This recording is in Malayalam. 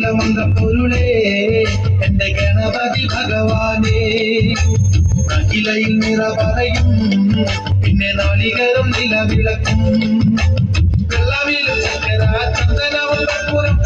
മൂലമന്ത്ര പൊരുളേ എന്റെ ഗണപതി ഭഗവാനേ അഖിലയിൽ നിറ പറയും പിന്നെ നാളികരും നിലവിളക്കും വെള്ളവിലും ചക്കര ചന്ദനവും കർപ്പൂരം